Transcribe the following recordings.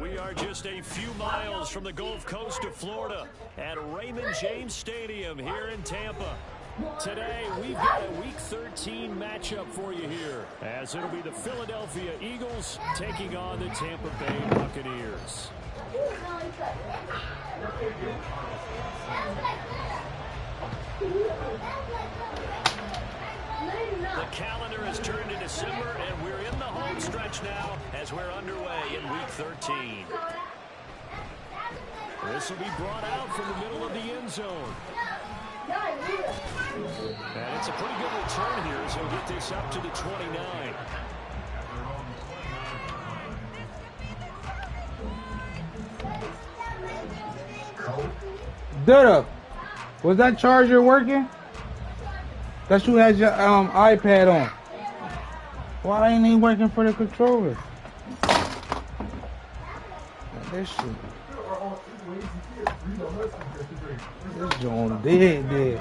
We are just a few miles from the Gulf Coast of Florida at Raymond James Stadium here in Tampa. Today, we've got a Week 13 matchup for you here, as it'll be the Philadelphia Eagles taking on the Tampa Bay Buccaneers. The calendar has turned to December, and we're in the home stretch now as we're underway in Week 13. This will be brought out from the middle of the end zone. And it's a pretty good return here as he'll get this up to the 29. Duda, was that charger working? That's who has your iPad on. Why ain't he working for the controller? This shit. This joint dead.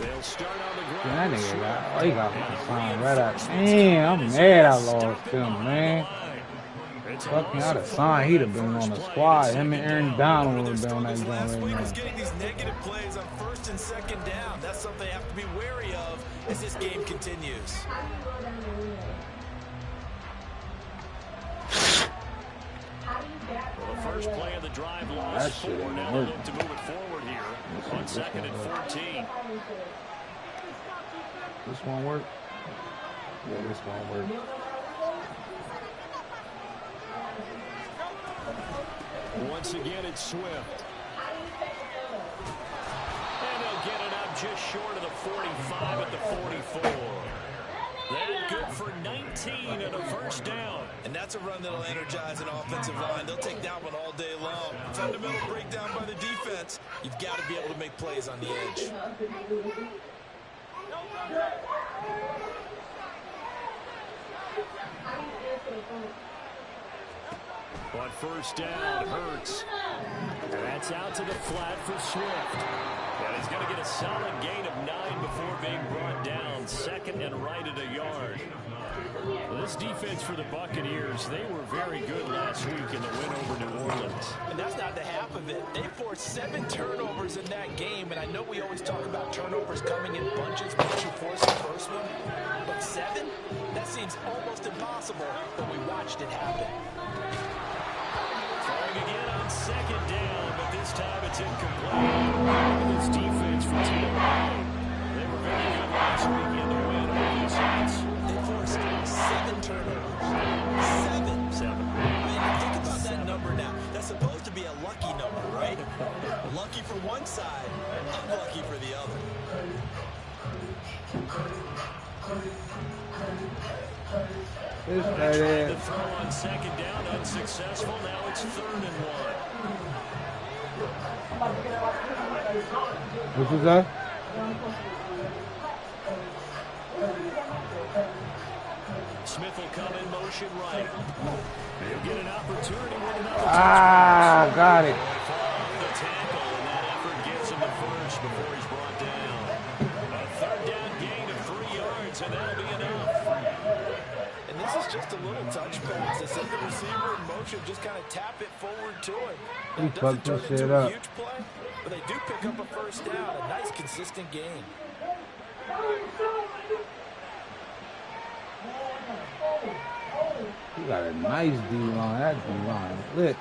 They'll start on the ground. That nigga he got my sign right out. Damn, I'm mad I lost him, man. Fucking out of sign, he'd have been on the squad. Him and Aaron Donald would have been on that joint right now. Getting these negative plays on 1st and 2nd down. That's something they have to be wary of as this game continues. Well, the first play of the drive lost 4. Now they look to move it forward here on 2nd and 14. This won't work. Yeah, this won't work. Once again, it's Swift. And they'll get it up just short of the 45 at the 44. That good for 19 and a first down. And that's a run that'll energize an offensive line. They'll take that one all day long. Fundamental breakdown by the defense. You've got to be able to make plays on the edge. On first down, Hurts. And that's out to the flat for Swift. And he's going to get a solid gain of 9 before being brought down. 2nd and right at a yard. Well, this defense for the Buccaneers, they were very good last week in the win over New Orleans. And that's not the half of it. They forced 7 turnovers in that game. And I know we always talk about turnovers coming in bunches once you force the first one. But 7? That seems almost impossible. But we watched it happen. Again on 2nd down, but this time it's incomplete. This defense for Tampa, they were very good last weekend to win over the Saints. They forced 7 turnovers. 7. I mean, think about that number now. That's supposed to be a lucky number, right? Lucky for one side, unlucky for the other. They tried to throw on 2nd down, unsuccessful. Now it's 3rd and 1. What was that? Smith will come in motion right. He'll get an opportunity with another. Got it. The tackle, and that effort gets him the first before he's brought down. A 3rd down gain of 3 yards, and that'll be enough. This is just a little touch pass. They set the receiver in motion, just kind of tap it forward to him. He fucked this shit up. Huge play, but they do pick up a first down. A nice, consistent gain. He got a nice D-line. That D-line is lit.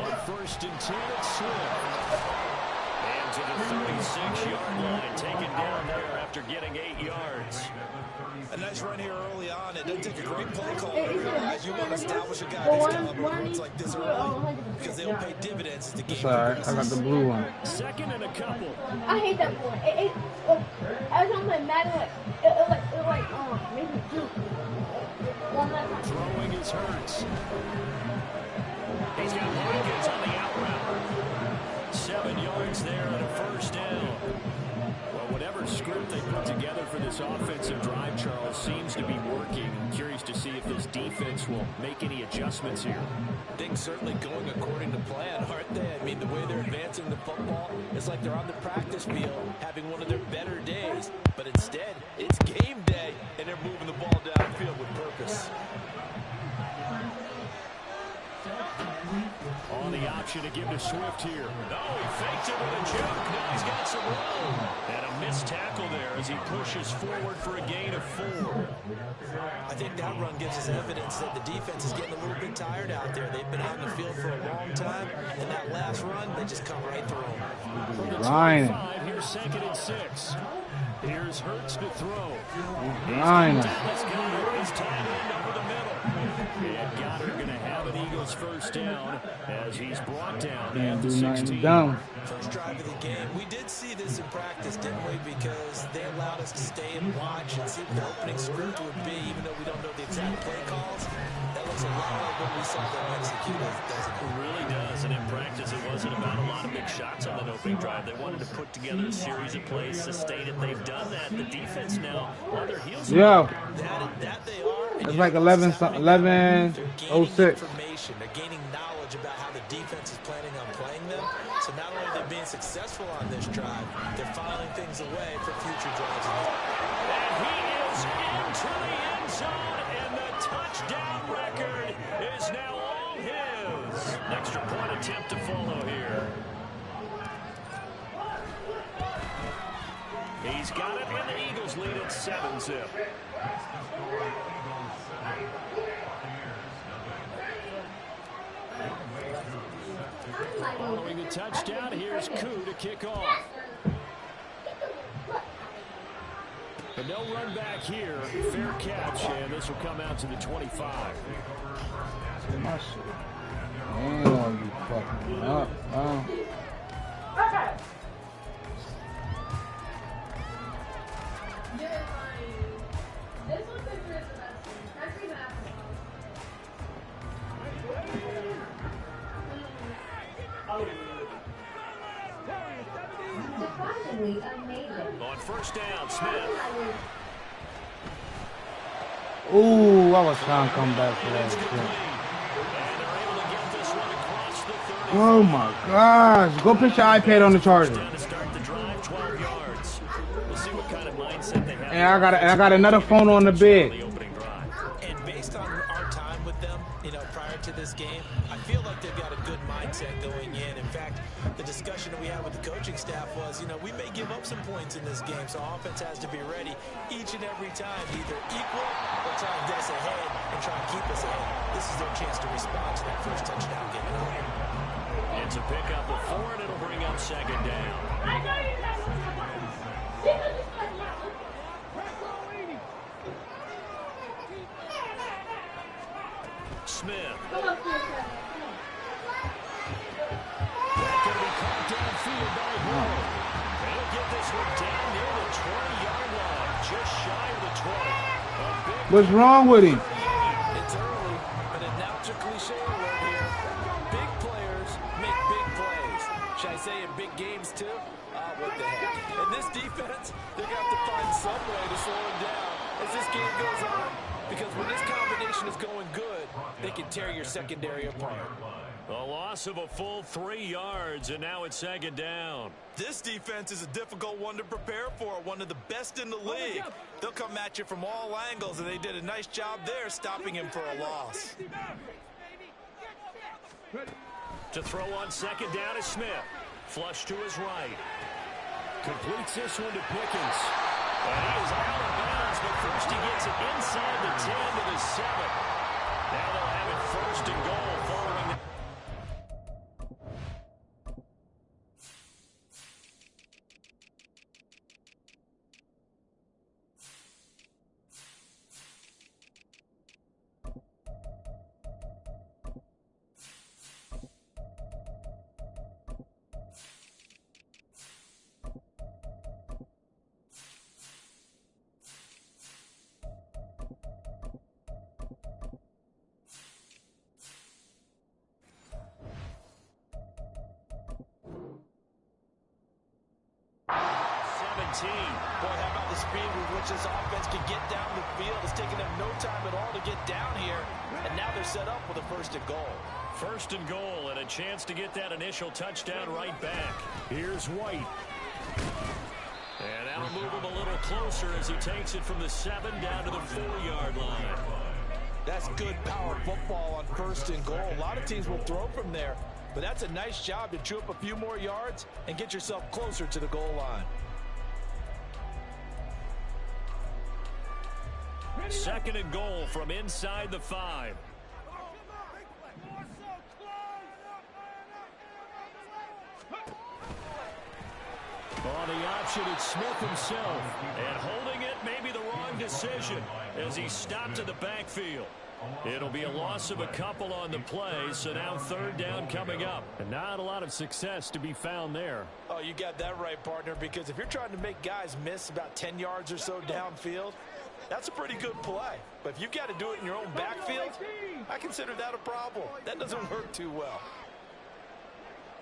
On 1st and 10, it's Swift. And to the 36-yard line, taken down there after getting 8 yards. A nice run here early on. It doesn't take a great play call to realize you want to establish a guy this caliber runs like this early because they'll pay dividends as the game progresses. I got the blue one. 2nd and a couple. I hate that one. Every time I play Madden, it makes me juke. Throwing is Hurts. He's got Watkins on the out route. 7 yards yards there on a first down. Well, whatever script they put together for this offensive drive, Charles, seems to be working. I'm curious to see if this defense will make any adjustments here. Things certainly going according to plan, aren't they? I mean, the way they're advancing the football, it's like they're on the practice field having one of their better days. But instead, it's game day, and they're moving the ball downfield with purpose. On the option to give to Swift here. No, he faked it with a juke. Now he's got some room. And a missed tackle there as he pushes forward for a gain of 4. I think that run gives us evidence that the defense is getting a little bit tired out there. They've been on the field for a long time, and that last run, they just come right through them. From the 25, here's 2nd and 6. Here's Hurts to throw. Ryan. He's tied in over the middle. And Goddard going to have an Eagles first down as he's brought down at the 16. First drive of the game. We did see this in practice, didn't we? Because they allowed us to stay and watch and see what the opening script would be, even though we don't know the exact play calls. That looks a lot like what we saw them execute, doesn't it? It really does. And in practice, it wasn't about a lot of big shots on that opening drive. They wanted to put together a series of plays, sustain it. They've done that. The defense now on their heels. Yeah. That they are. It's like 11:06. They're gaining knowledge about how the defense is planning on playing them. So not only are they being successful on this drive, they're filing things away for future drives. And he is into the end zone, and the touchdown record is now all his. An extra point attempt to follow here. He's got it, and the Eagles lead at 7-zip. Following the touchdown, here's Koo to kick off. But no run back here. Fair catch, and this will come out to the 25. My shit. Damn, you fucking up, man. On first down, Smith. Ooh, I was trying to come back for that shit. Oh my gosh. Go put your iPad on the charger. And I got another phone on the bed. And based on our time with them, prior to this game, I feel like they've got a good mindset going in. In fact, the discussion that we had with the coaching staff was, we may give up some points in this game, so offense has to be ready each and every time, either equal or try and get us ahead and try and keep us ahead. This is their chance to respond to that first touchdown given up. It's a pickup of 4, and it'll bring up 2nd down. Smith. Going to be caught downfield by Hill. He'll get this one down near the 20-yard line, just shy of the 20. What's wrong with him? It's early, but it now a cliche word here. Big players make big plays. Should I say in big games too? What the heck. And this defense, they're going to have to find some way to slow him down as this game goes on. Because when this combination is going good, they can tear your secondary apart. A loss of a full 3 yards, and now it's 2nd down. This defense is a difficult one to prepare for, one of the best in the league. They'll come at you from all angles, and they did a nice job there stopping him for a loss. To throw on 2nd down is Smith. Flush to his right. Completes this one to Pickens. And he is out of bounds, but first he gets it inside the 10 to the 7. Now they'll have it 1st and goal following the... Boy, how about the speed with which this offense can get down the field? It's taken them no time at all to get down here, and now they're set up with a 1st and goal. 1st and goal, and a chance to get that initial touchdown right back. Here's White. And that'll move him a little closer as he takes it from the 7 down to the 4-yard line. That's good power football on 1st and goal. A lot of teams will throw from there, but that's a nice job to chew up a few more yards and get yourself closer to the goal line. 2nd and goal from inside the 5. On the option, it's Smith himself. And holding it may be the wrong decision as he stopped in the backfield. It'll be a loss of a couple on the play, so now 3rd down coming up. And not a lot of success to be found there. Oh, you got that right, partner, because if you're trying to make guys miss about 10 yards or so downfield, that's a pretty good play. But if you've got to do it in your own backfield, I consider that a problem. That doesn't work too well.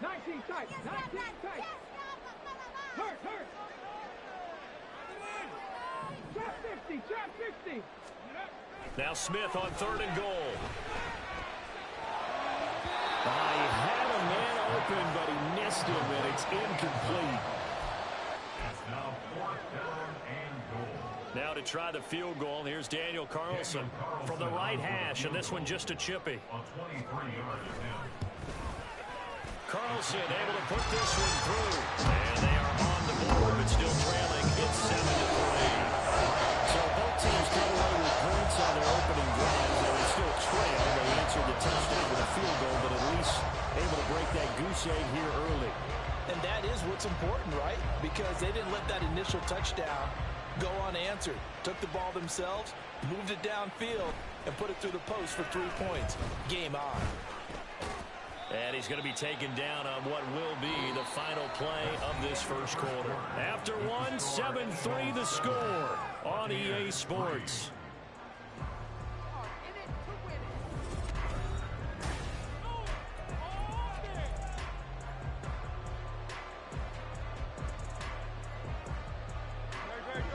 19 tight, 19 tight. Hurt. Trap 50. Now Smith on 3rd and goal. He had a man open, but he missed him, and it's incomplete. Now to try the field goal, here's Daniel Carlson from the right hash, and this one just a chippy. Carlson able to put this one through. And they are on the board, but still trailing. It's 7-3. So both teams came away with points on their opening drives. They were still trail. They answered the touchdown with a field goal, but at least able to break that goose egg here early. And that is what's important, right? Because they didn't let that initial touchdown go unanswered. Took the ball themselves, moved it downfield, and put it through the post for 3 points. Game on. And he's going to be taken down on what will be the final play of this 1st quarter. After 1, 7-3 the score on EA Sports.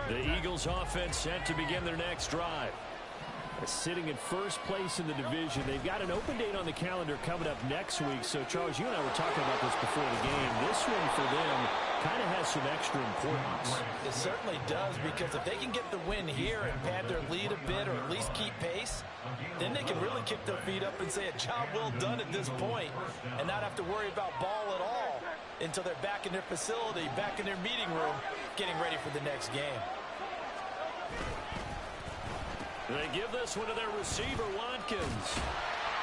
The Eagles offense set to begin their next drive. Sitting in 1st place in the division. They've got an open date on the calendar coming up next week. So, Charles, you and I were talking about this before the game. This one for them kind of has some extra importance. It certainly does, because if they can get the win here and pad their lead a bit or at least keep pace, then they can really kick their feet up and say a job well done at this point and not have to worry about ball at all until they're back in their facility, back in their meeting room, getting ready for the next game. They give this one to their receiver, Watkins.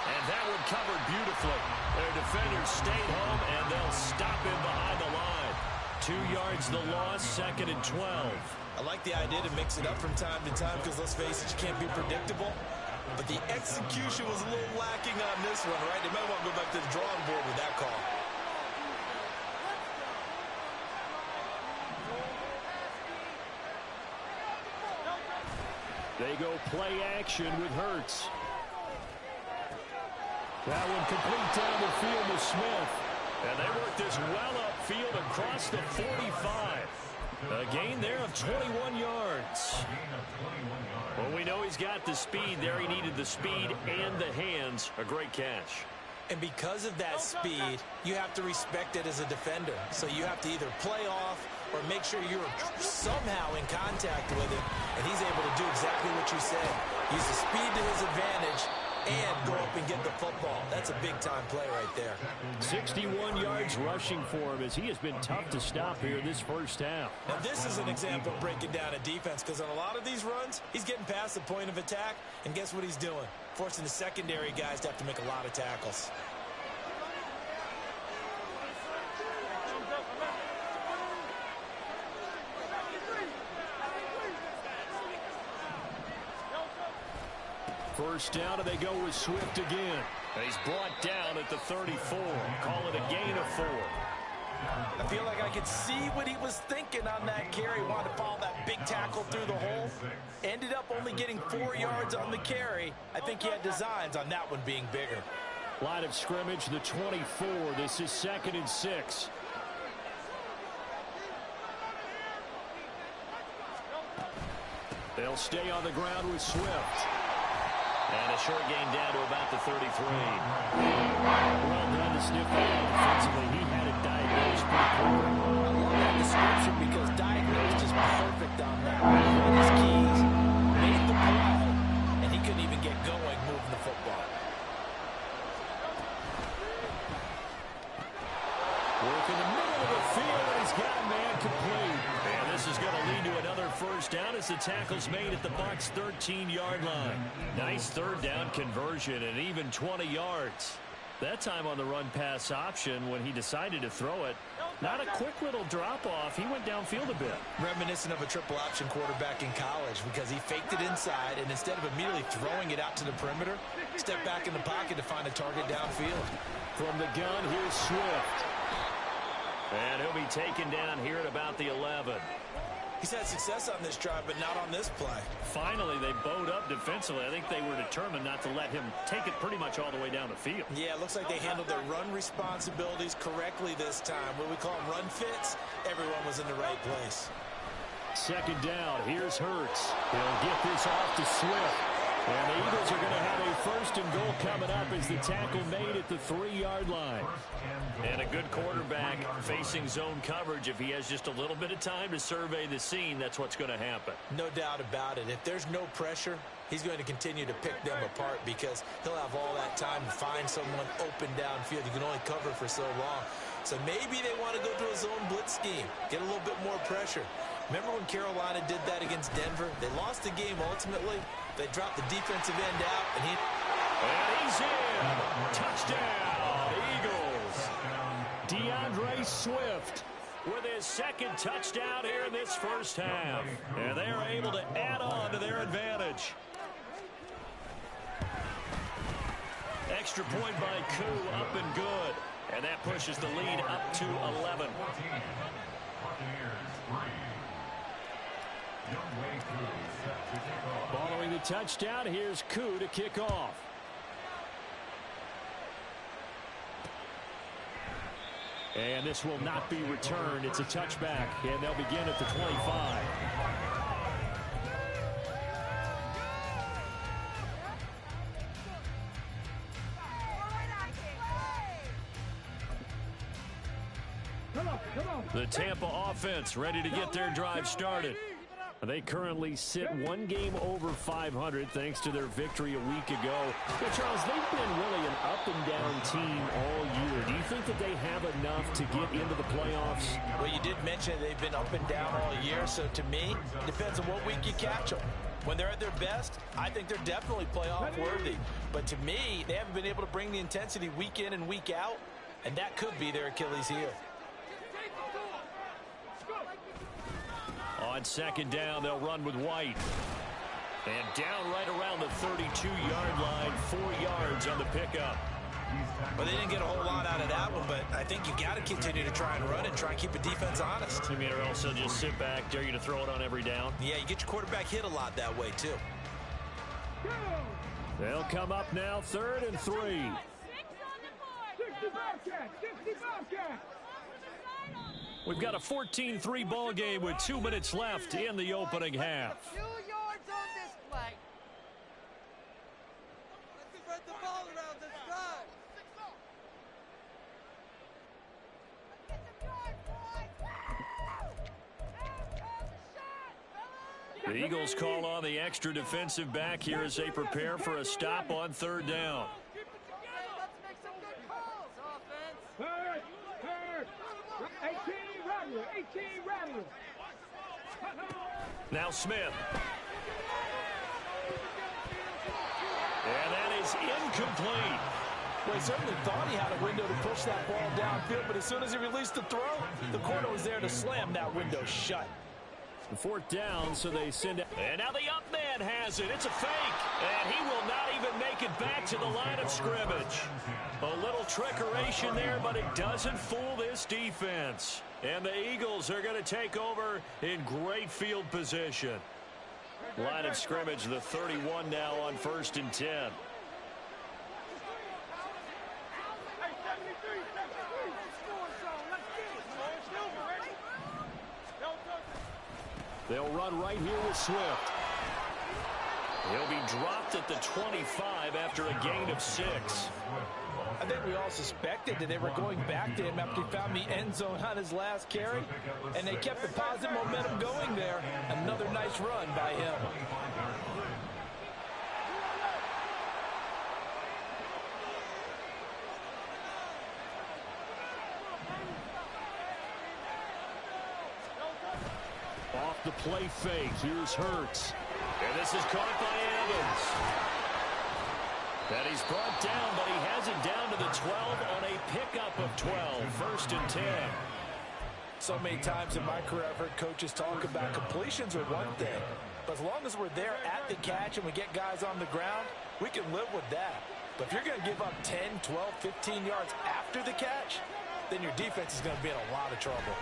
And that one covered beautifully. Their defenders stayed home, and they'll stop him behind the line. 2 yards the loss, 2nd and 12. I like the idea to mix it up from time to time because, let's face it, you can't be predictable. But the execution was a little lacking on this one, right? They might want to go back to the drawing board with that call. They go play action with Hurts. That one complete down the field to Smith. And they work this well upfield across the 45. A gain there of 21 yards. Well, we know he's got the speed there. He needed the speed and the hands. A great catch. And because of that speed, you have to respect it as a defender. So you have to either play off or make sure you're somehow in contact with him. And he's able to do exactly what you said. Use the speed to his advantage and go up and get the football. That's a big-time play right there. 61 yards rushing for him as he has been tough to stop here this 1st half. Now, this is an example of breaking down a defense because on a lot of these runs, he's getting past the point of attack, and guess what he's doing? Forcing the secondary guys to have to make a lot of tackles. First down, and they go with Swift again. And he's brought down at the 34. Call it a gain of 4. I feel like I could see what he was thinking on that carry. Wanted to follow that big tackle through the hole. Ended up only getting 4 yards on the carry. I think he had designs on that one being bigger. Line of scrimmage, the 24. This is 2nd and 6. They'll stay on the ground with Swift. And a short gain down to about the 33. Well done to sniff that out defensively. He had it diagnosed pretty quickly. I love that description because diagnosed is perfect on that. Had his keys, made the play, and he couldn't even get going moving the football. Work in the middle of the field, and he's got a man complete. And this is going to lead to another first down as the tackle's made at the Bucs' 13-yard line. Nice third down conversion and even 20 yards. That time on the run-pass option when he decided to throw it. Not a quick little drop-off. He went downfield a bit. Reminiscent of a triple option quarterback in college because he faked it inside, and instead of immediately throwing it out to the perimeter, stepped back in the pocket to find a target downfield. From the gun, here's Swift. And he'll be taken down here at about the 11. He's had success on this drive, but not on this play. Finally, they bowed up defensively. I think they were determined not to let him take it pretty much all the way down the field. Yeah, it looks like they handled their run responsibilities correctly this time. What we call them run fits, everyone was in the right place. Second down, here's Hurts. He'll get this off to Swift. And the Eagles are going to have a first and goal coming up as the tackle made at the 3-yard line. And a good quarterback facing zone coverage. If he has just a little bit of time to survey the scene, that's what's going to happen. No doubt about it. If there's no pressure, he's going to continue to pick them apart because he'll have all that time to find someone open downfield. You can only cover for so long. So maybe they want to go to a zone blitz scheme, get a little bit more pressure. Remember when Carolina did that against Denver? They lost the game ultimately. They dropped the defensive end out, and he's in. Touchdown, Eagles. DeAndre Swift with his second touchdown here in this first half. And they are able to add on to their advantage. Extra point by Koo, up and good. And that pushes the lead up to 11. Following the touchdown, here's Koo to kick off. And this will not be returned. It's a touchback, and they'll begin at the 25. The Tampa offense ready to get their drive started. They currently sit one game over 500 thanks to their victory a week ago. But Charles, they've been really an up-and-down team all year. Do you think that they have enough to get into the playoffs? Well, you did mention they've been up and down all year, so to me, it depends on what week you catch them. When they're at their best, I think they're definitely playoff worthy. But to me, they haven't been able to bring the intensity week in and week out, and that could be their Achilles heel. On second down, they'll run with White. And down right around the 32-yard line, 4 yards on the pickup. Well, they didn't get a whole lot out of that one, but I think you got to continue to try and run and try and keep the defense honest. You mean, or also just sit back, dare you to throw it on every down? Yeah, you get your quarterback hit a lot that way, too. They'll come up now, 3rd and 3. 60 Bobcats! 60 Bobcats! We've got a 14-3 ball game with 2 minutes left in the opening half. 2 yards on this play. Let's spread the ball around this drive. The Eagles call on the extra defensive back here as they prepare for a stop on 3rd down. Let's make some good calls, offense. Hurt! 18 Rattler! 18 Rattler! Now Smith. And that is incomplete. Well, he certainly thought he had a window to push that ball downfield, but as soon as he released the throw, the corner was there to slam that window shut. 4th down, so they send it. And now the up man has it. It's a fake. And he will not even make it back to the line of scrimmage. A little trickeration there, but it doesn't fool this defense. And the Eagles are going to take over in great field position. Line of scrimmage, the 31 now on 1st and 10. They'll run right here with Swift. He'll be dropped at the 25 after a gain of 6. I think we all suspected that they were going back to him after he found the end zone on his last carry, and they kept the positive momentum going there. Another nice run by him. Off the play fake, here's Hurts. And this is caught by Evans. And he's brought down, but he has it down to the 12 on a pickup of 12. 1st and 10. So many times in my career, I've heard coaches talk about completions are one thing. But as long as we're there at the catch and we get guys on the ground, we can live with that. But if you're going to give up 10, 12, 15 yards after the catch, then your defense is going to be in a lot of trouble.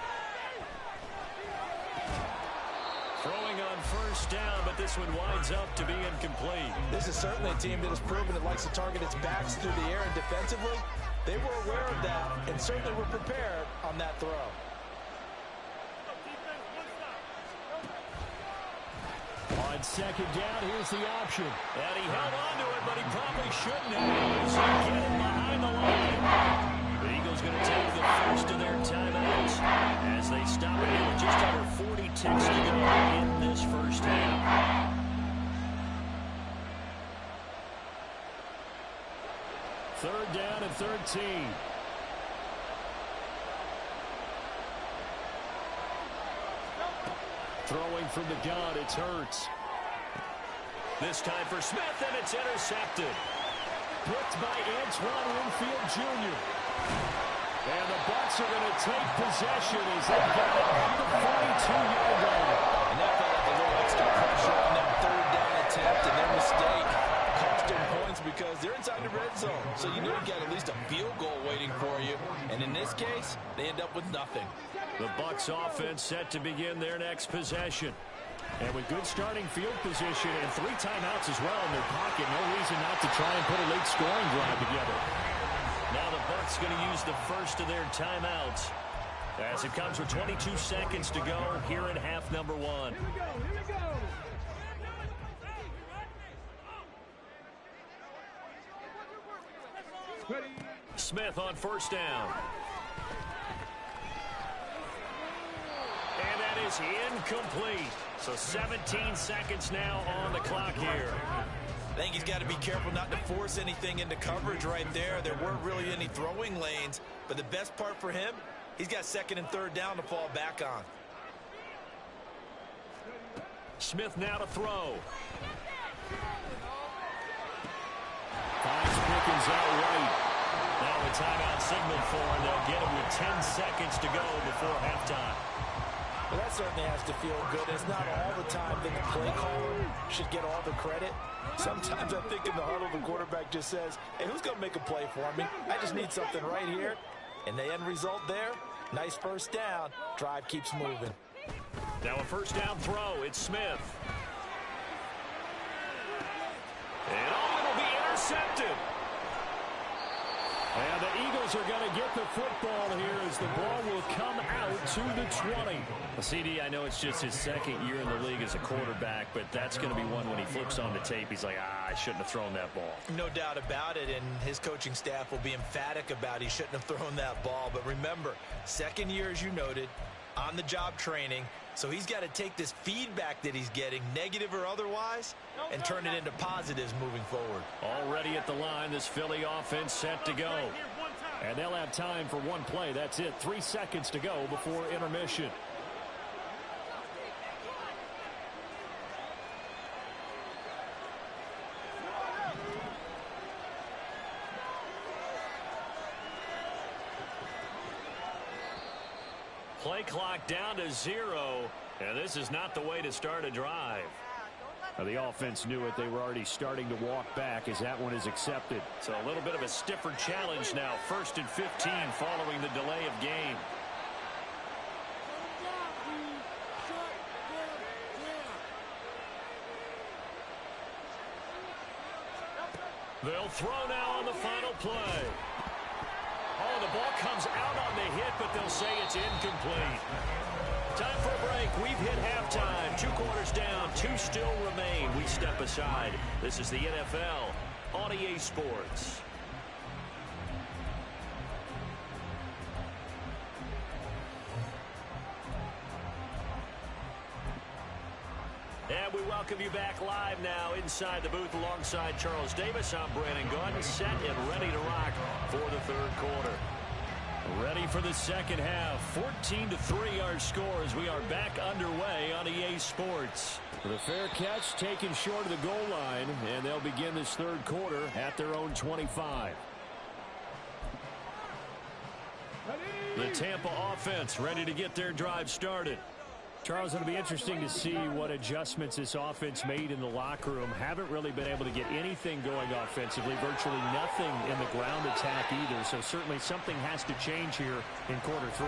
Throwing on 1st down, but this one winds up to be incomplete. This is certainly a team that has proven it likes to target its backs through the air and defensively. They were aware of that and certainly were prepared on that throw. On 2nd down, here's the option. And he held on to it, but he probably shouldn't have. So get him behind the line. The Eagles going to take the first of their timeouts as they stop it with just under 40 ticks to go in this first half. Third down and 13. Throwing from the gun, it's Hurts. This time for Smith, and it's intercepted. Picked by Antoine Winfield Jr. And the Bucs are going to take possession as they get it on the 42-yard line. And that felt like a little extra pressure on that 3rd down attempt, and their mistake cost them points because they're inside the red zone. So you know you got at least a field goal waiting for you. And in this case, they end up with nothing. The Bucs offense set to begin their next possession. And with good starting field position and 3 timeouts as well in their pocket, no reason not to try and put a late scoring drive together. Now the Bucs going to use the first of their timeouts as it comes with 22 seconds to go here in half number 1. Here we go. Here we go. Ready. Smith on 1st down. And that is incomplete. So 17 seconds now on the clock here. I think he's got to be careful not to force anything into coverage right there. There weren't really any throwing lanes, but the best part for him, he's got 2nd and 3rd down to fall back on. Smith now to throw. Finds Pickens out right. Now a timeout signal for him. They'll get him with 10 seconds to go before halftime. Well, that certainly has to feel good. It's not all the time that the play caller should get all the credit. Sometimes I think in the huddle, the quarterback just says, hey, who's going to make a play for me? I just need something right here. And the end result there, nice 1st down. Drive keeps moving. Now a 1st down throw. It's Smith. And it'll be intercepted. And the Eagles are going to get the football here as the ball will come out to the 20. Well, CD, I know it's just his 2nd year in the league as a quarterback, but that's going to be one when he flips on the tape, he's like, I shouldn't have thrown that ball. No doubt about it, and his coaching staff will be emphatic about he shouldn't have thrown that ball. But remember, 2nd year, as you noted, on-the-job training, so he's got to take this feedback that he's getting, negative or otherwise, and turn it into positives moving forward. Already at the line, this Philly offense set to go. And they'll have time for one play. That's it. 3 seconds to go before intermission. Play clock down to 0, and this is not the way to start a drive. The offense knew it. They were already starting to walk back as that one is accepted. So a little bit of a stiffer challenge now. 1st and 15 following the delay of game. They'll throw now on the final play. Oh, the ball comes out on the hit, but they'll say it's incomplete. Time for a break. We've hit halftime. 2 quarters down, 2 still remain. We step aside. This is the NFL on EA Sports. And we welcome you back live now inside the booth alongside Charles Davis. I'm Brandon Gaudin, set and ready to rock for the 3rd quarter. Ready for the second half. 14-3 our score as we are back underway on EA Sports. The fair catch taken short of the goal line, and they'll begin this 3rd quarter at their own 25. The Tampa offense ready to get their drive started. Charles, it'll be interesting to see what adjustments this offense made in the locker room. Haven't really been able to get anything going offensively, virtually nothing in the ground attack either. So certainly something has to change here in quarter 3.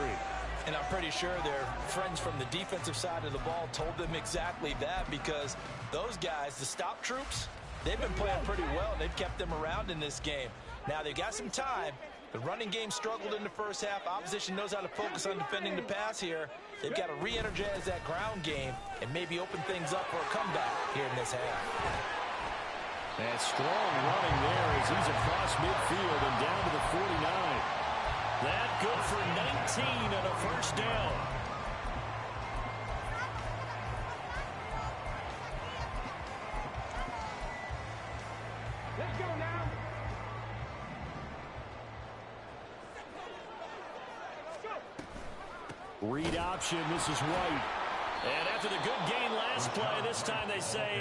And I'm pretty sure their friends from the defensive side of the ball told them exactly that, because those guys, the stop troops, they've been playing pretty well. They've kept them around in this game. Now they've got some time. The running game struggled in the first half. Opposition knows how to focus on defending the pass here. They've got to re-energize that ground game and maybe open things up for a comeback here in this half. That strong running there as he's across midfield and down to the 49. That good for 19 and a first down. Let's go now. Read option, this is White. And after the good gain last play, this time they say,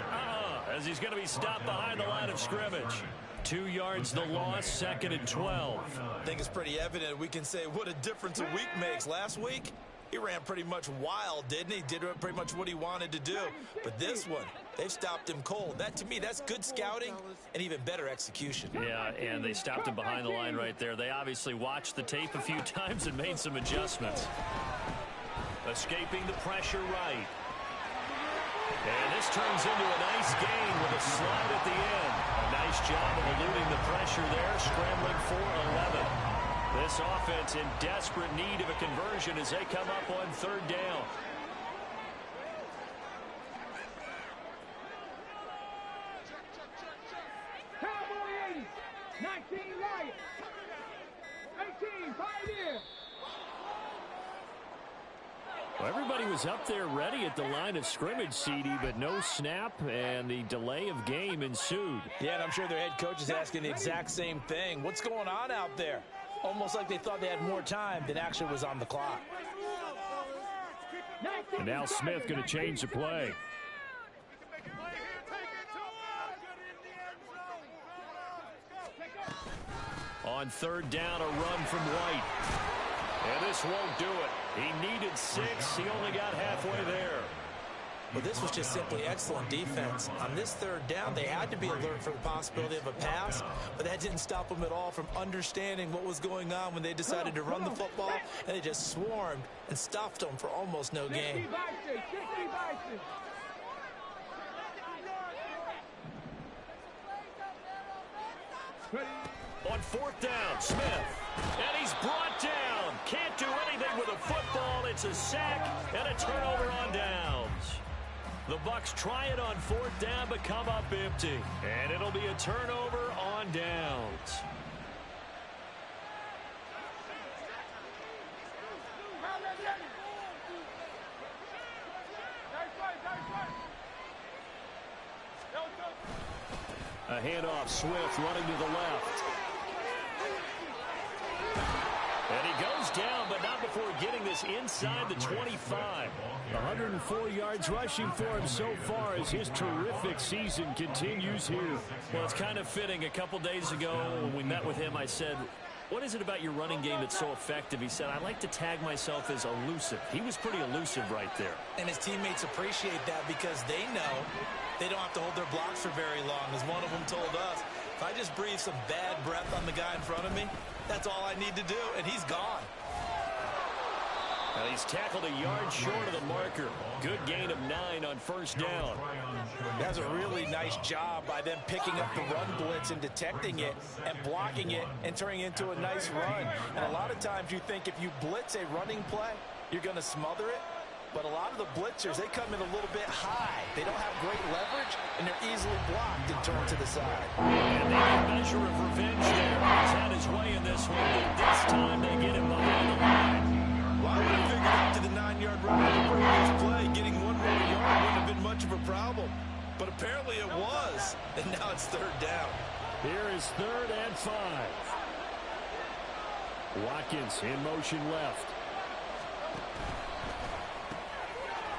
as he's going to be stopped behind the line of scrimmage. 2 yards the loss, 2nd and 12. I think it's pretty evident. We can say what a difference a week makes. Last week, he ran pretty much wild, didn't he? Did pretty much what he wanted to do. But this one, they've stopped him cold. That, to me, that's good scouting and even better execution. Yeah, and they stopped him behind the line right there. They obviously watched the tape a few times and made some adjustments. Escaping the pressure right. And this turns into a nice gain with a slide at the end. A nice job of eluding the pressure there, scrambling for 11. This offense in desperate need of a conversion as they come up on 3rd down. Cowboy 80. 19 Lions. 18 Pioneers. Well, everybody was up there ready at the line of scrimmage, CD, but no snap, and the delay of game ensued. Yeah, and I'm sure their head coach is asking the exact same thing. What's going on out there? Almost like they thought they had more time than actually was on the clock. And now Smith going to change the play. On 3rd down, a run from White. And this won't do it. He needed 6. He only got halfway there. Well, this was just simply excellent defense. On this 3rd down, they had to be alert for the possibility of a pass, but that didn't stop them at all from understanding what was going on when they decided to run the football, and they just swarmed and stuffed them for almost no gain. 60 Bison. On 4th down, Smith. And he's brought down. Can't do anything with a football. It's a sack and a turnover on downs. The Bucs try it on 4th down, but come up empty. And it'll be a turnover on downs. A handoff, Swift running to the left. And he goes down, but not before getting this inside the 25. 104 yards rushing for him so far as his terrific season continues here. Well, it's kind of fitting. A couple days ago when we met with him, I said, what is it about your running game that's so effective? He said, I like to tag myself as elusive. He was pretty elusive right there. And his teammates appreciate that because they know they don't have to hold their blocks for very long. As one of them told us, if I just breathe some bad breath on the guy in front of me, that's all I need to do, and he's gone. Well, he's tackled a yard short of the marker. Good gain of 9 on 1st down. That's a really nice job by them picking up the run blitz and detecting it and blocking it and turning it into a nice run. And a lot of times you think if you blitz a running play, you're going to smother it. But a lot of the blitzers, they come in a little bit high. They don't have great leverage, and they're easily blocked and turned to the side. And they get a measure of revenge there. He's had his way in this one, but this time they get him behind the line. Well, I would have figured out to the 9-yard run on the previous play, getting one more yard wouldn't have been much of a problem. But apparently it was, and now it's third down. Here is 3rd and 5. Watkins in motion left.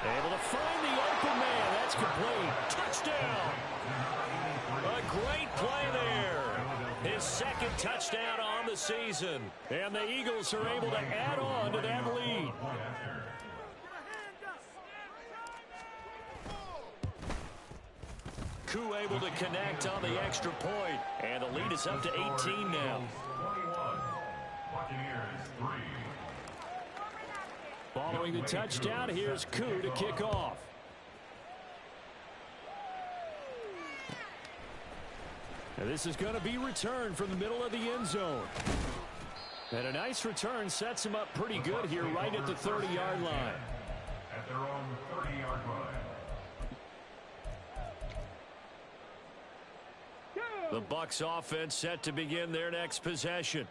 Able to find the open man. That's complete. Touchdown. A great play there. His 2nd touchdown on the season. And the Eagles are able to add on to that lead. Koo able to connect on the extra point. And the lead is up to 18 now. Following the touchdown, here's Koo to kick off. And this is going to be returned from the middle of the end zone. And a nice return sets him up pretty good here right at the 30-yard line. At their own 30-yard line. The Bucs offense set to begin their next possession.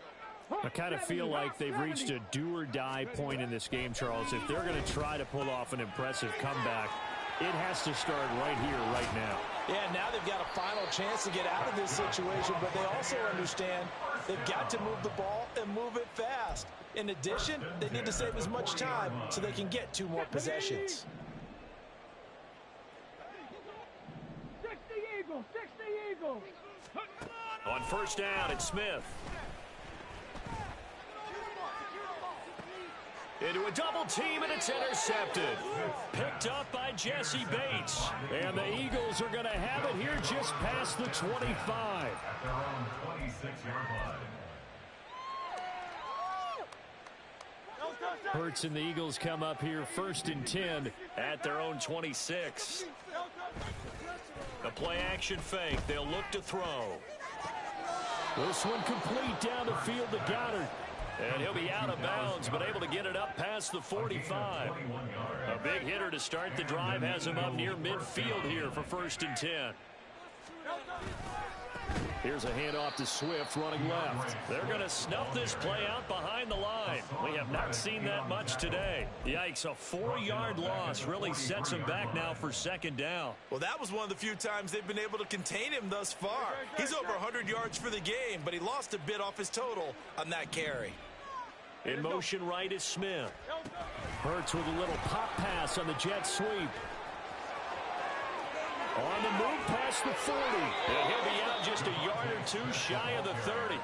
I kind of feel like they've reached a do-or-die point in this game, Charles. If they're going to try to pull off an impressive comeback, it has to start right here, right now. Yeah, now they've got a final chance to get out of this situation, but they also understand they've got to move the ball and move it fast. In addition, they need to save as much time so they can get 2 more possessions. 60 Eagles, 60 Eagles. On 1st down, it's Smith. Into a double team, and it's intercepted. Picked up by Jesse Bates. And the Eagles are going to have it here just past the 25. At their own 26-yard line. Hurts and the Eagles come up here 1st and 10 at their own 26. A play-action fake. They'll look to throw. This one complete down the field to Goddard. And he'll be out of bounds, but able to get it up past the 45. A big hitter to start the drive has him up near midfield here for 1st and 10. Here's a handoff to Swift running left. They're going to snuff this play out behind the line. We have not seen that much today. Yikes, a 4-yard loss really sets him back now for 2nd down. Well, that was one of the few times they've been able to contain him thus far. He's over 100 yards for the game, but he lost a bit off his total on that carry. In motion right is Smith. Hurts with a little pop pass on the jet sweep. On the move past the 40. And he'll be out just a yard or 2 shy of the 30.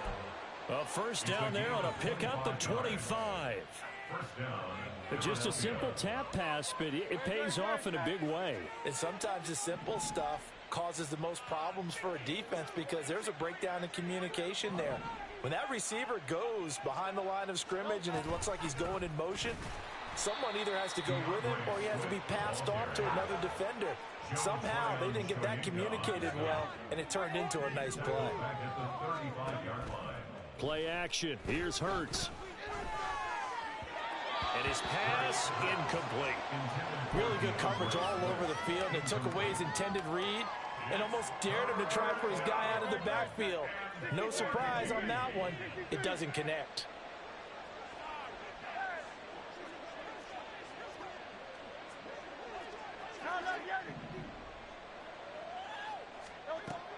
A 1st down there on a pickup of 25. Just a simple tap pass, but it pays off in a big way. And sometimes the simple stuff causes the most problems for a defense because there's a breakdown in communication there. When that receiver goes behind the line of scrimmage and it looks like he's going in motion, someone either has to go with him or he has to be passed off to another defender. Somehow they didn't get that communicated well, and it turned into a nice play. Play action. Here's Hurts. And his pass incomplete. Really good coverage all over the field. It took away his intended read and almost dared him to try for his guy out of the backfield. No surprise on that one. It doesn't connect.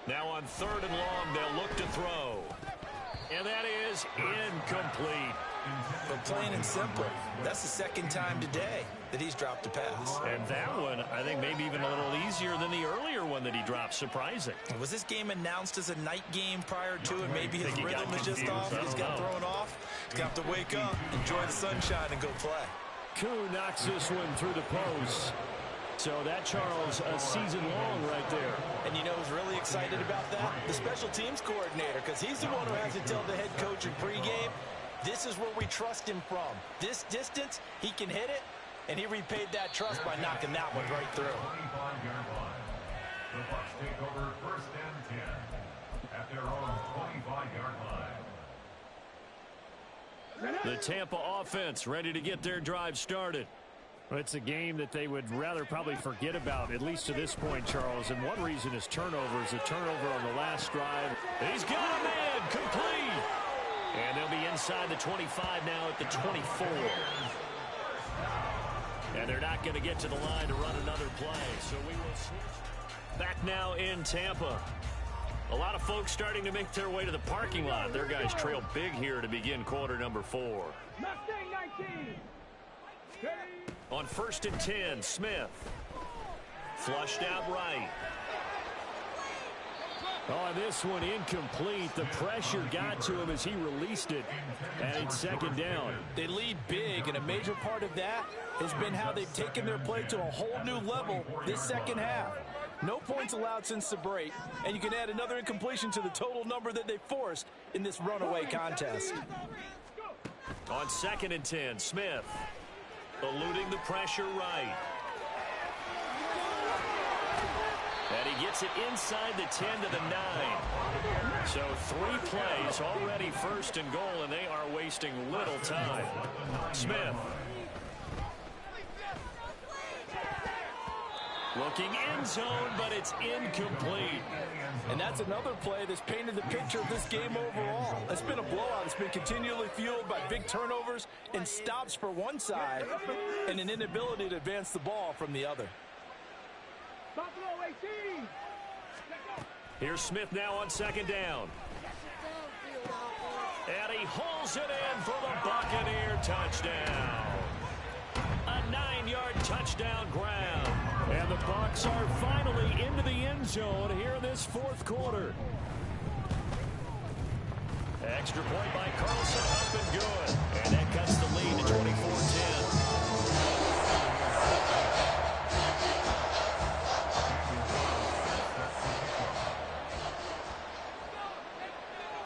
Now on 3rd and long, they'll look to throw. And that is incomplete. But plain and simple, that's the 2nd time today that he's dropped a pass. And that one, I think, maybe even a little easier than the earlier one that he dropped. Surprising. Was this game announced as a night game prior to it? Maybe his rhythm is just off. He's got thrown off. He's got to wake up, enjoy the sunshine, and go play. Koo knocks this one through the post. So that, Charles, a season long right there. And you know who's really excited about that? The special teams coordinator, because he's the one who has to tell the head coach in pregame, this is where we trust him from. This distance, he can hit it, and he repaid that trust by knocking that one right through. 25-yard line. The Bucs take over 1st and 10 at their own 25-yard line. The Tampa offense ready to get their drive started. It's a game that they would rather probably forget about, at least to this point, Charles. And one reason is turnovers. A turnover on the last drive. He's got a man, complete. And they'll be inside the 25 now at the 24. And they're not going to get to the line to run another play. So we will switch. Back now in Tampa. A lot of folks starting to make their way to the parking lot. Their guys trail big here to begin quarter number 4. Mustang 19. On 1st and 10, Smith. Flushed out right. Oh, this one incomplete. The pressure got to him as he released it. And it's second down. They lead big, and a major part of that has been how they've taken their play to a whole new level this second half. No points allowed since the break, and you can add another incompletion to the total number that they forced in this runaway contest. On 2nd and 10, Smith. Eluding the pressure right. And he gets it inside the 10 to the 9. So 3 plays, already 1st and goal, and they are wasting little time. Smith. Looking end zone, but it's incomplete. And that's another play that's painted the picture of this game overall. It's been a blowout. It's been continually fueled by big turnovers and stops for one side and an inability to advance the ball from the other. Buffalo 18. Here's Smith now on 2nd down. And he hauls it in for the Buccaneer touchdown. A 9-yard touchdown ground. And the Bucs are finally into the end zone here in this 4th quarter. Extra point by Carlson, up and good. And that cuts the lead to 24-10.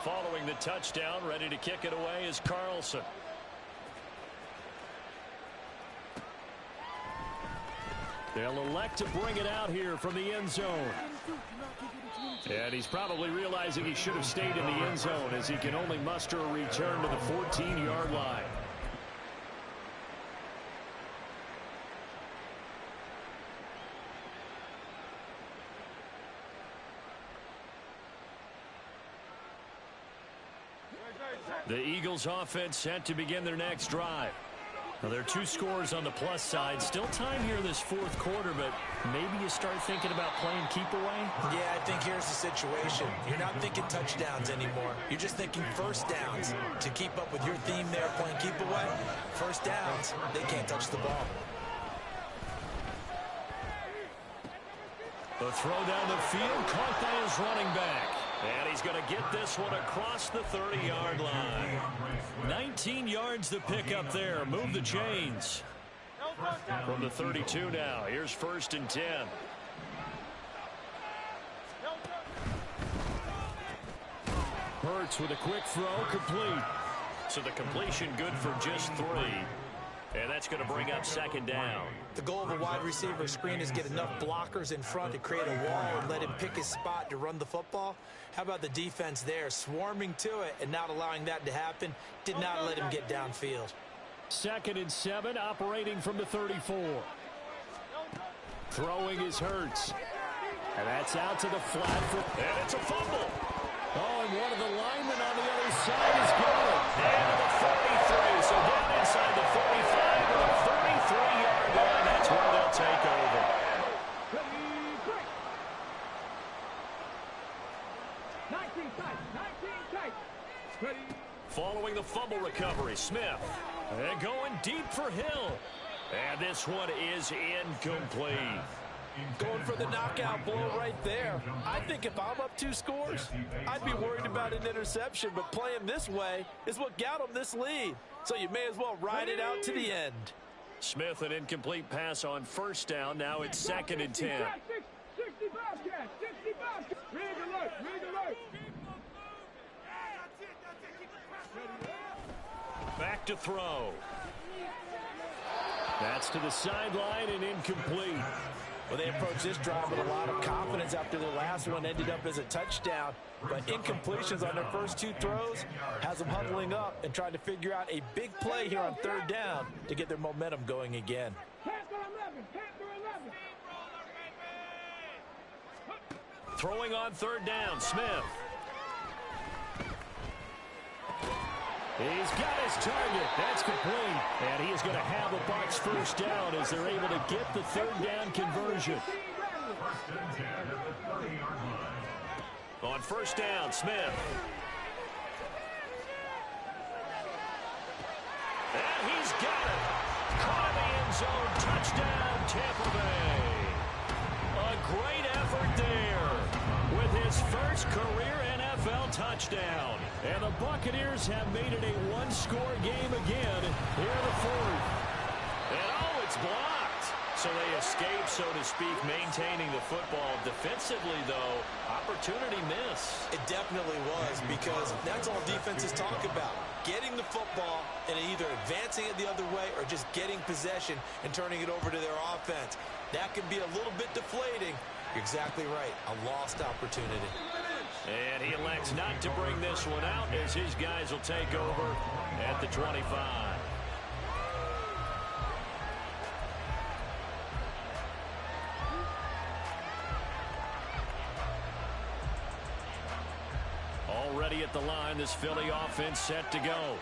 Following the touchdown, ready to kick it away is Carlson. They'll elect to bring it out here from the end zone. And he's probably realizing he should have stayed in the end zone as he can only muster a return to the 14-yard line. The Eagles offense set to begin their next drive. Now, there are 2 scores on the plus side. Still time here this 4th quarter, but maybe you start thinking about playing keep away? Yeah, I think here's the situation. You're not thinking touchdowns anymore. You're just thinking first downs. To keep up with your theme there, playing keep away, first downs, they can't touch the ball. The throw down the field, caught by his running back. And he's going to get this one across the 30-yard line. 19 yards to pick up there. Move the chains. From the 32 now. Here's 1st and 10. Hurts with a quick throw, complete. So the completion good for just 3. And that's going to bring up 2nd down. The goal of a wide receiver screen is get enough blockers in front to create a wall and let him pick his spot to run the football. How about the defense there, swarming to it and not allowing that to happen? Did not let him get downfield. 2nd and 7, operating from the 34. Throwing is Hurts. And that's out to the flat. And it's a fumble. Oh, and one of the linemen on the other side is going. And to the 43. So down inside the 45 to the 33-yard line. That's where they'll take over. 19 tight. 19 tight. Ready. Following the fumble recovery, Smith. And going deep for Hill. And this one is incomplete. Going for the knockout blow right there. I think if I'm up 2 scores, I'd be worried about an interception, but playing this way is what got them this lead. So you may as well ride it out to the end. Smith, an incomplete pass on 1st down. Now it's 2nd and 10. 60 Bobcats. 60 Bobcats. Rig alert. Rig alert. Back to throw. That's to the sideline and incomplete. Well, they approached this drive with a lot of confidence after their last one ended up as a touchdown. But incompletions on their first 2 throws has them huddling up and trying to figure out a big play here on 3rd down to get their momentum going again. throwing on third down, Smith. He's got his target. That's complete. And he is going to have a Bucs first down as they're able to get the third down conversion. First and 10 at the 30-yard line. On first down, Smith. And he's got it. Caught in the end zone. Touchdown, Tampa Bay. A great effort there with his first career NFL touchdown. And the Buccaneers have made it a one-score game again here in the fourth. And oh, it's blocked. So they escape, so to speak, maintaining the football. Defensively, though, opportunity miss. It definitely was, because that's all defenses talk about. Getting the football and either advancing it the other way or just getting possession and turning it over to their offense. That can be a little bit deflating. You're exactly right. A lost opportunity. And he elects not to bring this one out as his guys will take over at the 25. Already at the line, this Philly offense set to go.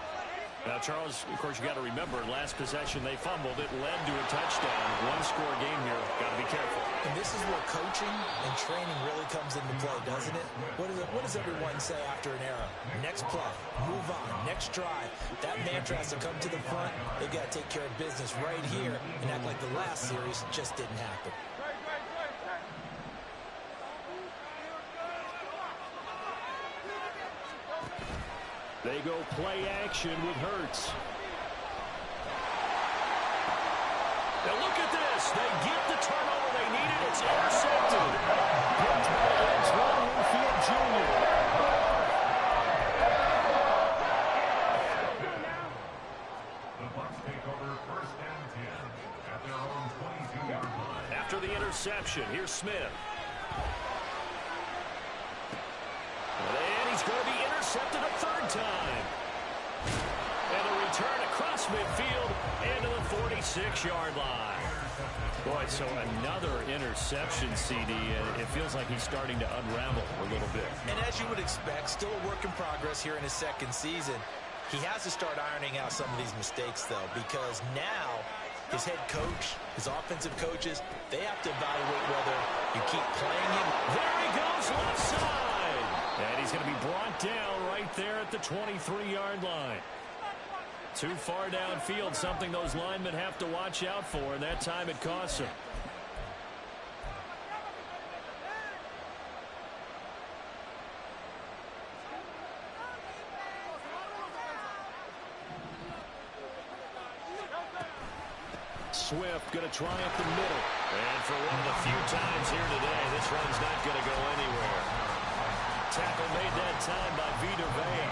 Now, Charles, of course, you got to remember, last possession they fumbled. It led to a touchdown. One-score game here. Got to be careful. And this is where coaching and training really comes into play, doesn't it? What does everyone say after an error? Next play, move on, next drive. That mantra has to come to the front. They've got to take care of business right here and act like the last series just didn't happen. They go play action with Hurts. Now look at this. They get the turnover they needed. It's intercepted. Picked by Antoine Winfield Jr. The Bucs take over first and 10 at their own 22-yard line. After the interception, here's Smith. And he's going to be intercepted a third time. And a return across midfield into the 46-yard line. Boy, so another interception, CD. It feels like he's starting to unravel a little bit. And as you would expect, still a work in progress here in his second season. He has to start ironing out some of these mistakes, though, because now his head coach, his offensive coaches, they have to evaluate whether you keep playing him. There he goes, left side. And he's going to be brought down right there at the 23-yard line. Too far downfield, something those linemen have to watch out for, and that time it costs them. Swift going to try up the middle. And for one of the few times here today, this run's not going to go anywhere. Tackle made that time by Vita Vea.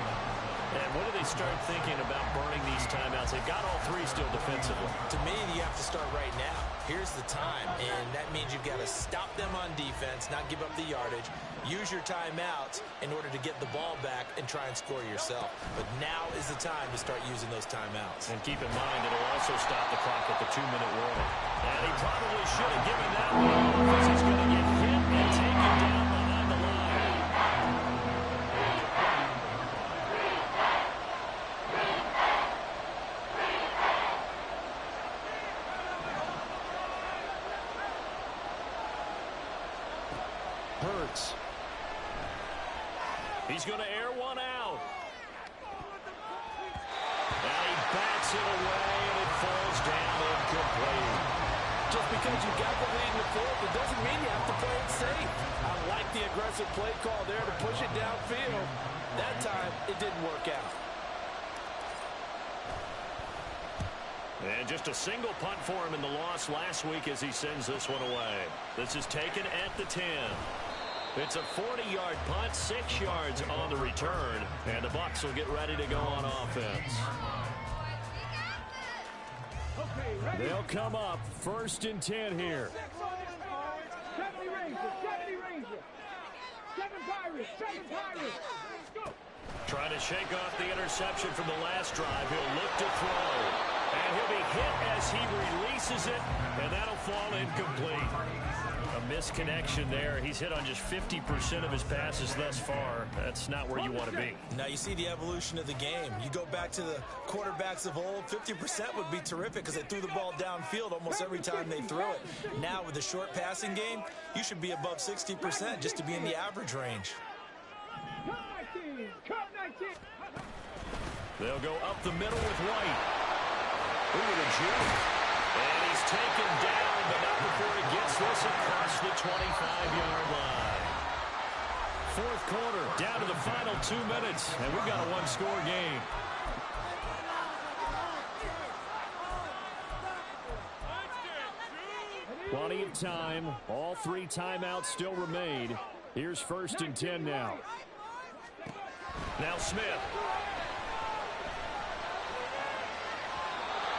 And when do they start thinking about burning these timeouts? They've got all three still defensively. To me, you have to start right now. Here's the time, and that means you've got to stop them on defense, not give up the yardage, use your timeouts in order to get the ball back and try and score yourself. But now is the time to start using those timeouts. And keep in mind, it'll also stop the clock at the 2-minute warning. And he probably should have given that one because he's going to get hit and taken down behind the line. Hurts. He's going to air one out. And he backs it away, and it falls down incomplete. Just because you got the lead in the fourth, it doesn't mean you have to play it safe. I like the aggressive play call there to push it downfield. That time, it didn't work out. And just a single punt for him in the loss last week as he sends this one away. This is taken at the 10. It's a 40-yard punt, 6 yards on the return, and the Bucs will get ready to go on offense. They'll come up first and 10 here. 70 Rangers. 7 Pirates. Go. Trying to shake off the interception from the last drive. He'll look to throw. And he'll be hit as he releases it, and that'll fall incomplete. A A misconnection there. He's hit on just 50% of his passes thus far. That's not where you want to be. Now you see the evolution of the game. You go back to the quarterbacks of old, 50% would be terrific because they threw the ball downfield almost every time they threw it. Now with the short passing game, you should be above 60% just to be in the average range. They'll go up the middle with White. Ooh, the juke. And he's taken down, but not before he gets this across the 25-yard line. Fourth quarter, down to the final 2 minutes, and we've got a one-score game. Plenty of time. All 3 timeouts still remain. Here's 1st and 10 now. Now Smith.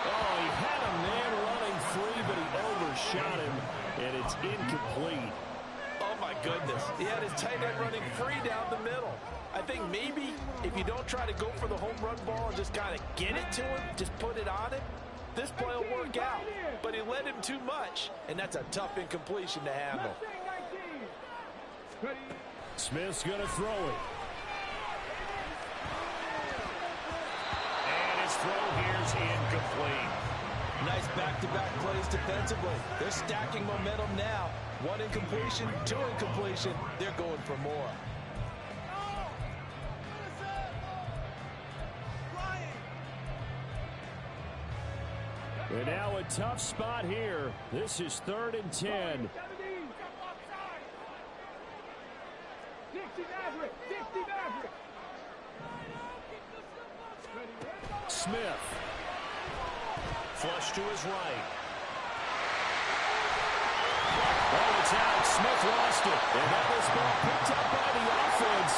Oh, he had a man running free, but he overshot him, and it's incomplete. Oh, my goodness. He had his tight end running free down the middle. I think maybe if you don't try to go for the home run ball and just kind of get it to him, just put it on him, this play will work out. But he led him too much, and that's a tough incompletion to handle. Smith's going to throw it. Throw here's incomplete. Nice back-to-back plays defensively. They're stacking momentum now. 1 incompletion, 2 incompletion. They're going for more. And now a tough spot here. This is 3rd and 10. Smith. Flush to his right. Oh, it's out. Smith lost it. And that was ball picked up by the offense.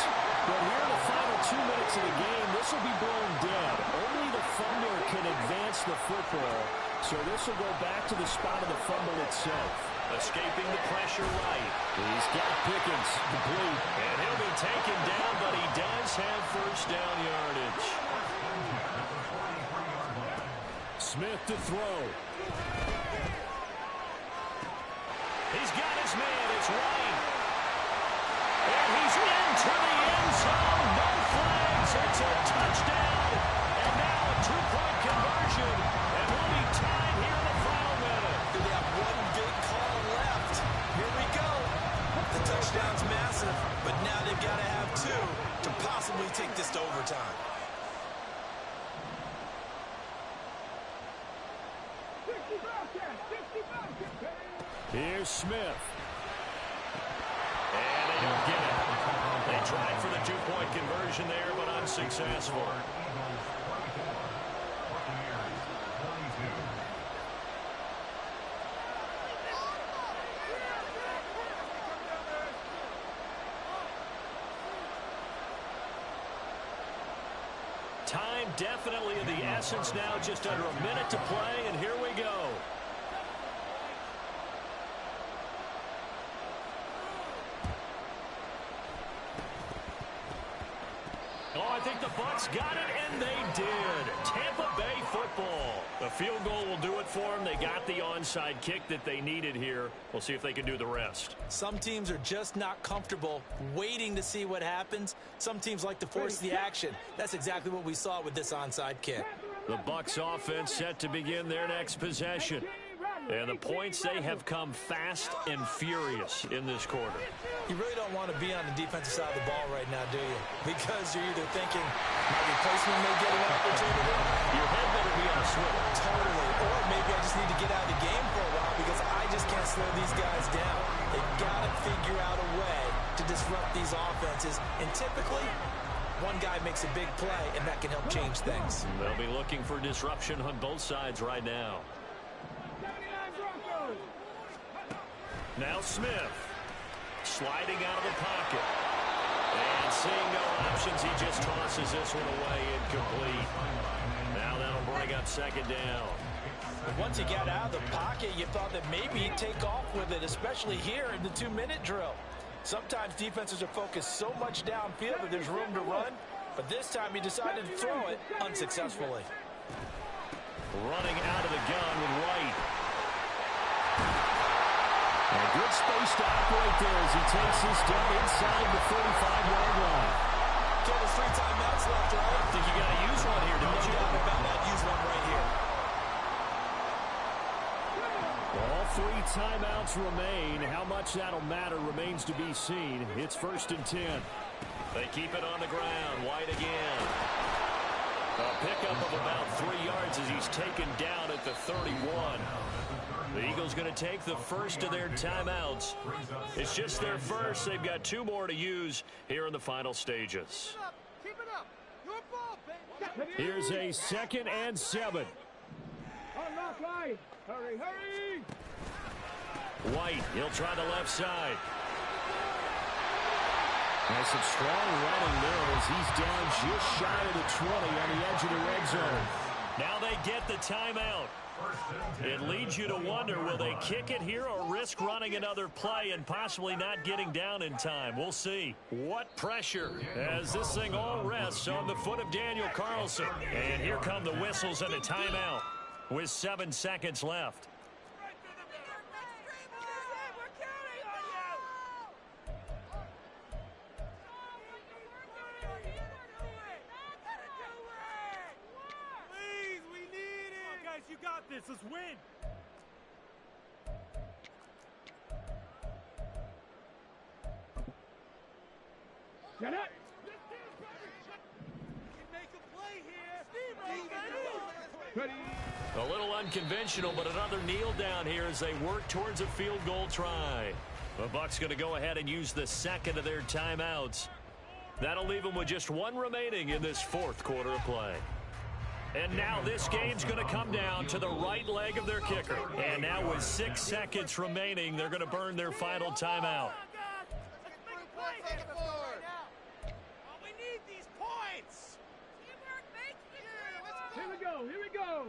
But here in the final 2 minutes of the game, this will be blown dead. Only the fumbler can advance the football. So this will go back to the spot of the fumble itself. Escaping the pressure right. He's got Pickens complete. And he'll be taken down, but he does have first down yardage. Smith to throw. He's got his man. It's White. And he's into the end zone. No flags. It's a touchdown. And now a 2-point conversion. And we'll be tied here in the final minute. They have 1 big call left. Here we go. The touchdown's massive, but now they've got to have 2 to possibly take this to overtime. Here's Smith. And they don't get it. They tried for the 2-point conversion there, but unsuccessful. Time definitely of the essence now, just under a minute to play, and here we go. Oh, I think the Bucs got it, and they did. Tampa Bay football. The field goal will do it for them. They got the onside kick that they needed here. We'll see if they can do the rest. Some teams are just not comfortable waiting to see what happens. Some teams like to force the action. That's exactly what we saw with this onside kick. The Bucs offense set to begin their next possession. And the points, they have come fast and furious in this quarter. You really don't want to be on the defensive side of the ball right now, do you? Because you're either thinking, my replacement may get an opportunity. Your head better be on a swivel. Totally. Or maybe I just need to get out of the game for a while because I just can't slow these guys down. They've got to figure out a way to disrupt these offenses. And typically, one guy makes a big play, and that can help change things. They'll be looking for disruption on both sides right now. Now Smith, sliding out of the pocket. And seeing no options, he just tosses this one away, incomplete. Now that'll bring up 2nd down. But once he got out of the pocket, you thought that maybe he'd take off with it, especially here in the 2-minute drill. Sometimes defenses are focused so much downfield that there's room to run, but this time he decided to throw it unsuccessfully. Running out of the gun with White. A good space to operate there as he takes this down inside the 45-yard line. Okay, there's 3 timeouts left, right? I think you got to use one here, don't you? No doubt about that. Use one right here. All 3 timeouts remain. How much that'll matter remains to be seen. It's 1st and 10. They keep it on the ground. White again. A pickup of about 3 yards as he's taken down at the 31. The Eagles going to take the first of their timeouts. It's just their first. They've got 2 more to use here in the final stages. Keep it up. Your ball, baby. Here's a 2nd and 7. Unlock line. Hurry, hurry. White, he'll try the left side. And some strong running there as he's down just shy of the 20 on the edge of the red zone. Now they get the timeout. It leads you to wonder, will they kick it here or risk running another play and possibly not getting down in time? We'll see. What pressure as this thing all rests on the foot of Daniel Carlson. And here come the whistles and a timeout with 7 seconds left. You got this. Let's win. Get it. Make a play here. Ready. A little unconventional, but another kneel down here as they work towards a field goal try. The Bucs going to go ahead and use the 2nd of their timeouts. That'll leave them with just 1 remaining in this 4th quarter of play. And now this game's going to come down to the right leg of their kicker. And now with 6 seconds remaining, they're going to burn their final timeout. We need these points. Here we go. Here we go.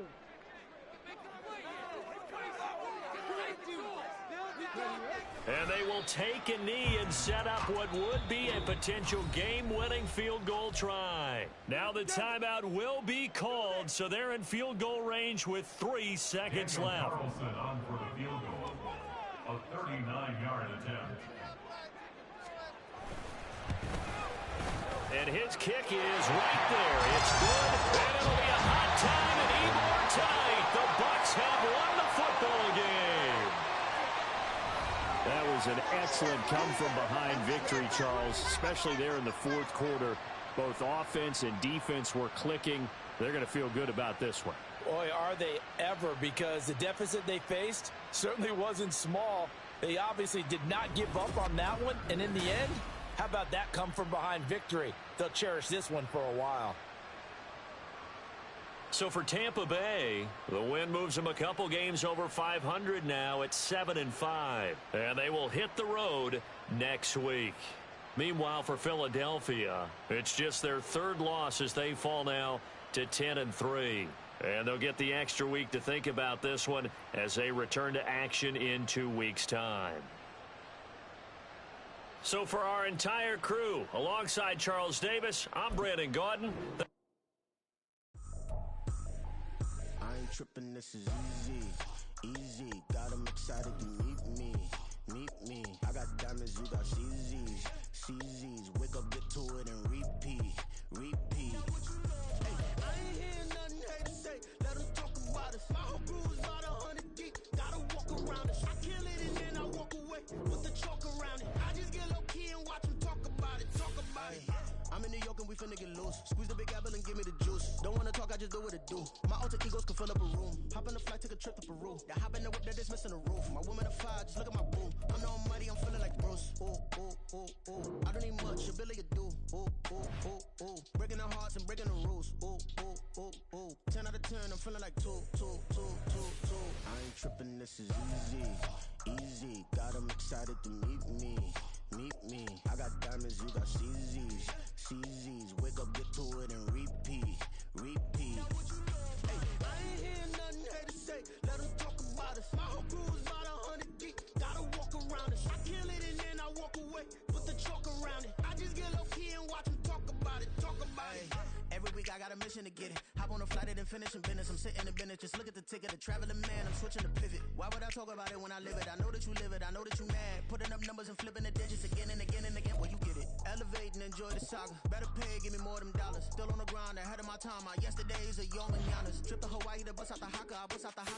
And they will take a knee and set up what would be a potential game-winning field goal try. Now the timeout will be called, so they're in field goal range with 3 seconds left. Carlson on for the field goal. A 39-yard attempt. And his kick is right there. It's good, and it'll be a hot time at Ybor tonight. The Bucs have won the football game. That was an excellent come-from-behind victory, Charles, especially there in the 4th quarter. Both offense and defense were clicking. They're going to feel good about this one. Boy, are they ever, because the deficit they faced certainly wasn't small. They obviously did not give up on that one, and in the end, how about that come-from-behind victory? They'll cherish this one for a while. So for Tampa Bay, the win moves them a couple games over 500 now at 7-5. And they will hit the road next week. Meanwhile, for Philadelphia, it's just their 3rd loss as they fall now to 10-3. And they'll get the extra week to think about this one as they return to action in 2 weeks' time. So for our entire crew, alongside Charles Davis, I'm Brandon Gaudin. I ain't tripping, this is easy, got them excited to meet me, I got diamonds, you got CZs, wake up, get to it, and repeat, hey, I ain't hearing nothing hate to say, let them talk about us, my whole crew is about 100 deep, gotta walk around us, I kill it and then I walk away, with the chalk around it, I just get low key and watch them talk about it, I'm in New York and we finna get loose. Squeeze the big apple and give me the juice. Don't wanna talk, I just do what it do. My alter egos can fill up a room. Hop on the flight, take a trip to Peru. The hop in the whip that is missing the roof. My woman a fire, just look at my boo. I'm no money, I'm feeling like Bruce. Ooh. I don't need much, ability to do. Ooh. Breaking the hearts and breaking the rules. Ooh. 10 out of 10, I'm feeling like 2. I ain't tripping, this is easy. Got them excited to meet me. I got diamonds, you got CZs, wake up, get to it, and repeat. Hey, I ain't hearing nothing hate to say, let them talk about us. My whole crew is about 100 deep, gotta walk around us. I kill it and then I walk away, put the chalk around it. I just get low key and watch them talk about it. Every week I got a mission to get it. Hop on a flight and then finish in business. I'm sitting in the business, just look at the ticket, a traveling man, I'm switching to pivot. Why would I talk about it when I live it? I know that you live it, I know that you them numbers and flipping the digits again and again and again. Well, you get it. Elevate and enjoy the saga. Better pay, give me more than dollars. Still on the grind, ahead of my time. My yesterdays are young and Giannis. Trip to Hawaii to bust out the haka. I bust out the haka.